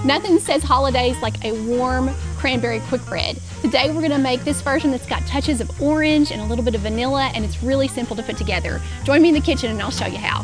Nothing says holidays like a warm cranberry quick bread. Today we're gonna make this version that's got touches of orange and a little bit of vanilla, and it's really simple to put together. Join me in the kitchen and I'll show you how.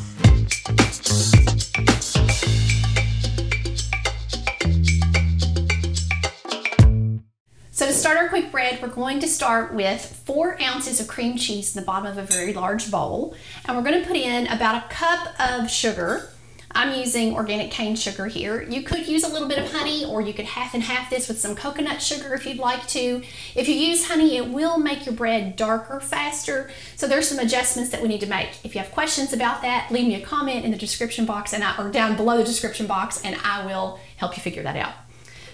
So to start our quick bread, we're going to start with 4 ounces of cream cheese in the bottom of a very large bowl. And we're gonna put in about a cup of sugar. I'm using organic cane sugar here. You could use a little bit of honey, or you could half and half this with some coconut sugar if you'd like to. If you use honey, it will make your bread darker faster. So there's some adjustments that we need to make. If you have questions about that, leave me a comment in the description box or down below the description box, and I will help you figure that out.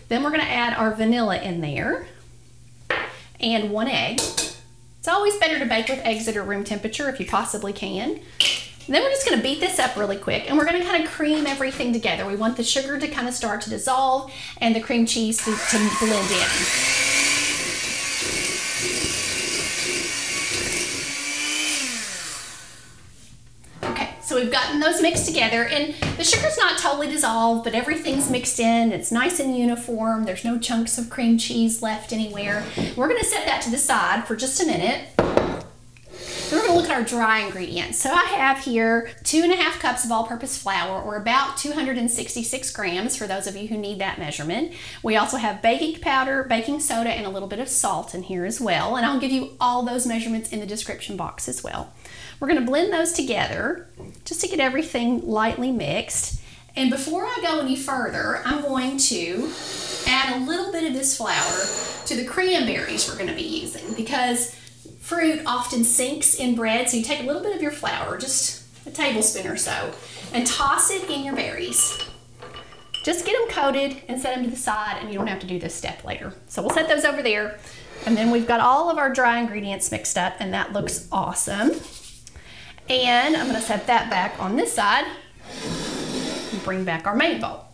Then we're gonna add our vanilla in there and 1 egg. It's always better to bake with eggs that are room temperature if you possibly can. And then we're just gonna beat this up really quick, and we're gonna kind of cream everything together. We want the sugar to kind of start to dissolve and the cream cheese to blend in. Okay, so we've gotten those mixed together, and the sugar's not totally dissolved, but everything's mixed in. It's nice and uniform. There's no chunks of cream cheese left anywhere. We're gonna set that to the side for just a minute. We're going to look at our dry ingredients. So I have here 2½ cups of all-purpose flour, or about 266 grams for those of you who need that measurement. We also have baking powder, baking soda, and a little bit of salt in here as well. And I'll give you all those measurements in the description box as well. We're going to blend those together just to get everything lightly mixed. And before I go any further, I'm going to add a little bit of this flour to the cranberries we're going to be using, because fruit often sinks in bread. So you take a little bit of your flour, just a tablespoon or so, and toss it in your berries. Just get them coated and set them to the side, and you don't have to do this step later. So we'll set those over there. And then we've got all of our dry ingredients mixed up, and that looks awesome. And I'm gonna set that back on this side and bring back our main bowl.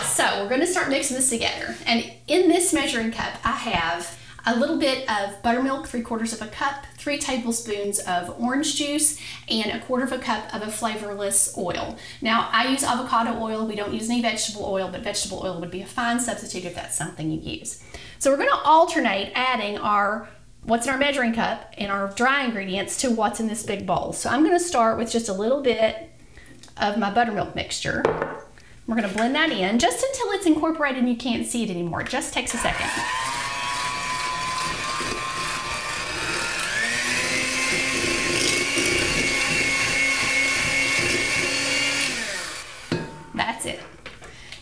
So we're gonna start mixing this together. And in this measuring cup, I have a little bit of buttermilk, 3/4 cup, 3 tablespoons of orange juice, and 1/4 cup of a flavorless oil. Now, I use avocado oil. We don't use any vegetable oil, but vegetable oil would be a fine substitute if that's something you use. So we're gonna alternate adding what's in our measuring cup and our dry ingredients to what's in this big bowl. So I'm gonna start with just a little bit of my buttermilk mixture. We're gonna blend that in just until it's incorporated and you can't see it anymore. It just takes a second. That's it.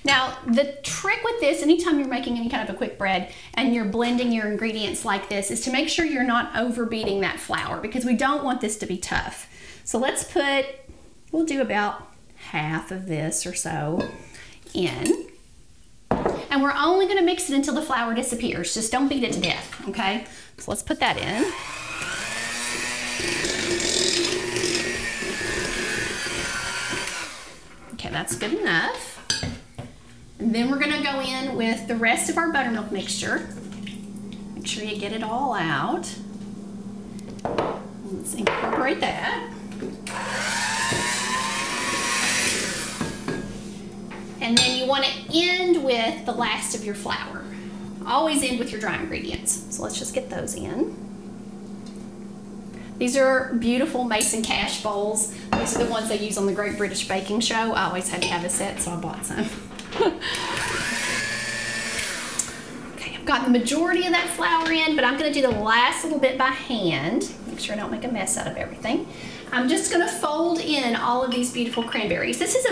Now, the trick with this, anytime you're making any kind of a quick bread and you're blending your ingredients like this, is to make sure you're not overbeating that flour, because we don't want this to be tough. So we'll do about half of this or so in. And we're only gonna mix it until the flour disappears. Just don't beat it to death, okay? So let's put that in. Okay, that's good enough. And then we're gonna go in with the rest of our buttermilk mixture. Make sure you get it all out. Let's incorporate that. And then you want to end with the last of your flour. Always end with your dry ingredients. So let's just get those in. These are beautiful mason cash bowls. These are the ones they use on the Great British Baking Show. I always had to have a set, so I bought some. Okay, I've got the majority of that flour in, but I'm gonna do the last little bit by hand. Make sure I don't make a mess out of everything. I'm just gonna fold in all of these beautiful cranberries. This is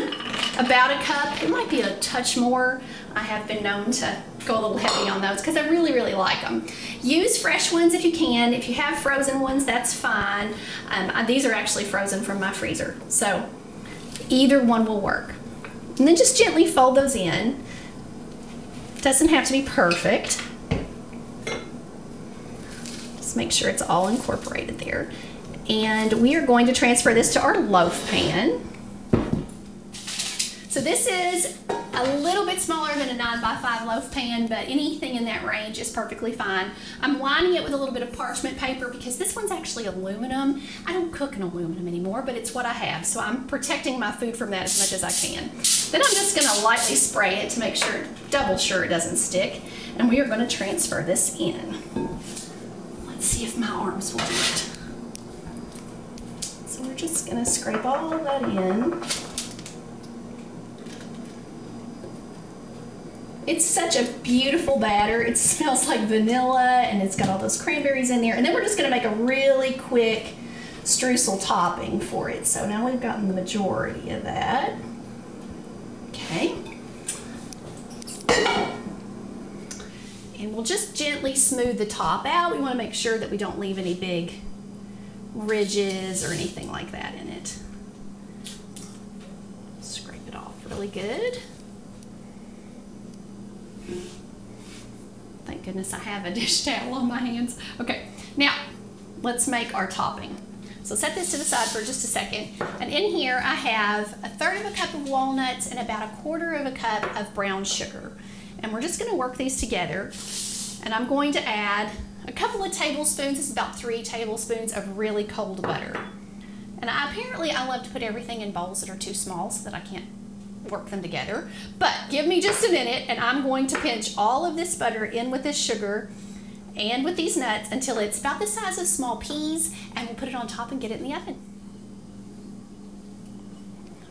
about a cup. It might be a touch more. I have been known to go a little heavy on those because I really, really like them. Use fresh ones if you can. If you have frozen ones, that's fine. These are actually frozen from my freezer, so either one will work. And then just gently fold those in. Doesn't have to be perfect. Just make sure it's all incorporated there. And we are going to transfer this to our loaf pan. So this is a little bit smaller than a 9x5 loaf pan, but anything in that range is perfectly fine. I'm lining it with a little bit of parchment paper because this one's actually aluminum. I don't cook in aluminum anymore, but it's what I have, so I'm protecting my food from that as much as I can. Then I'm just going to lightly spray it to make sure, double sure it doesn't stick, and we are going to transfer this in. Let's see if my arms worked. So we're just going to scrape all of that in. It's such a beautiful batter. It smells like vanilla and it's got all those cranberries in there. And then we're just gonna make a really quick streusel topping for it. So now we've gotten the majority of that. Okay. And we'll just gently smooth the top out. We wanna make sure that we don't leave any big ridges or anything like that in it. Scrape it off really good. Thank goodness I have a dish towel on my hands. Okay, now let's make our topping. So set this to the side for just a second. And in here I have 1/3 of a cup of walnuts and about 1/4 of a cup of brown sugar. And we're just gonna work these together. And I'm going to add a couple of tablespoons, this is about 3 tablespoons of really cold butter. And apparently I love to put everything in bowls that are too small so that I can't work them together, but give me just a minute and I'm going to pinch all of this butter in with this sugar and with these nuts until it's about the size of small peas, and we'll put it on top and get it in the oven.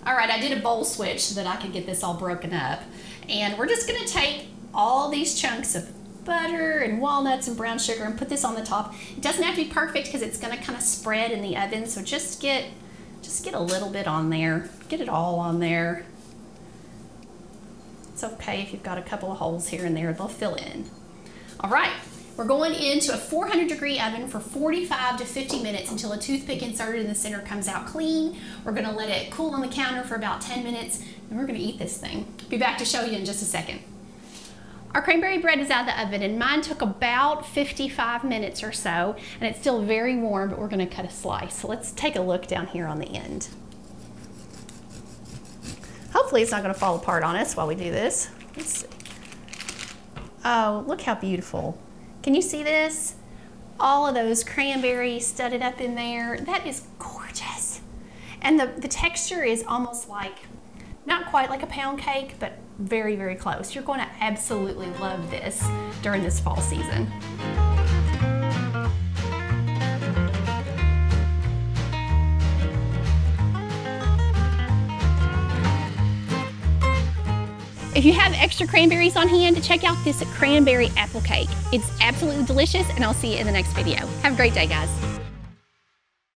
All right, I did a bowl switch so that I could get this all broken up, and we're just gonna take all these chunks of butter and walnuts and brown sugar and put this on the top. It doesn't have to be perfect because it's gonna kind of spread in the oven, so just get a little bit on there, get it all on there. It's okay if you've got a couple of holes here and there, they'll fill in. All right, we're going into a 400-degree oven for 45 to 50 minutes until a toothpick inserted in the center comes out clean. We're gonna let it cool on the counter for about 10 minutes, and we're gonna eat this thing. Be back to show you in just a second. Our cranberry bread is out of the oven, and mine took about 55 minutes or so, and it's still very warm, but we're gonna cut a slice. So let's take a look down here on the end. Hopefully it's not going to fall apart on us while we do this. Let's see. Oh, look how beautiful. Can you see this? All of those cranberries studded up in there. That is gorgeous. And the texture is almost like, not quite like a pound cake, but very, very close. You're going to absolutely love this during this fall season. If you have extra cranberries on hand, check out this cranberry apple cake. It's absolutely delicious, and I'll see you in the next video. Have a great day, guys.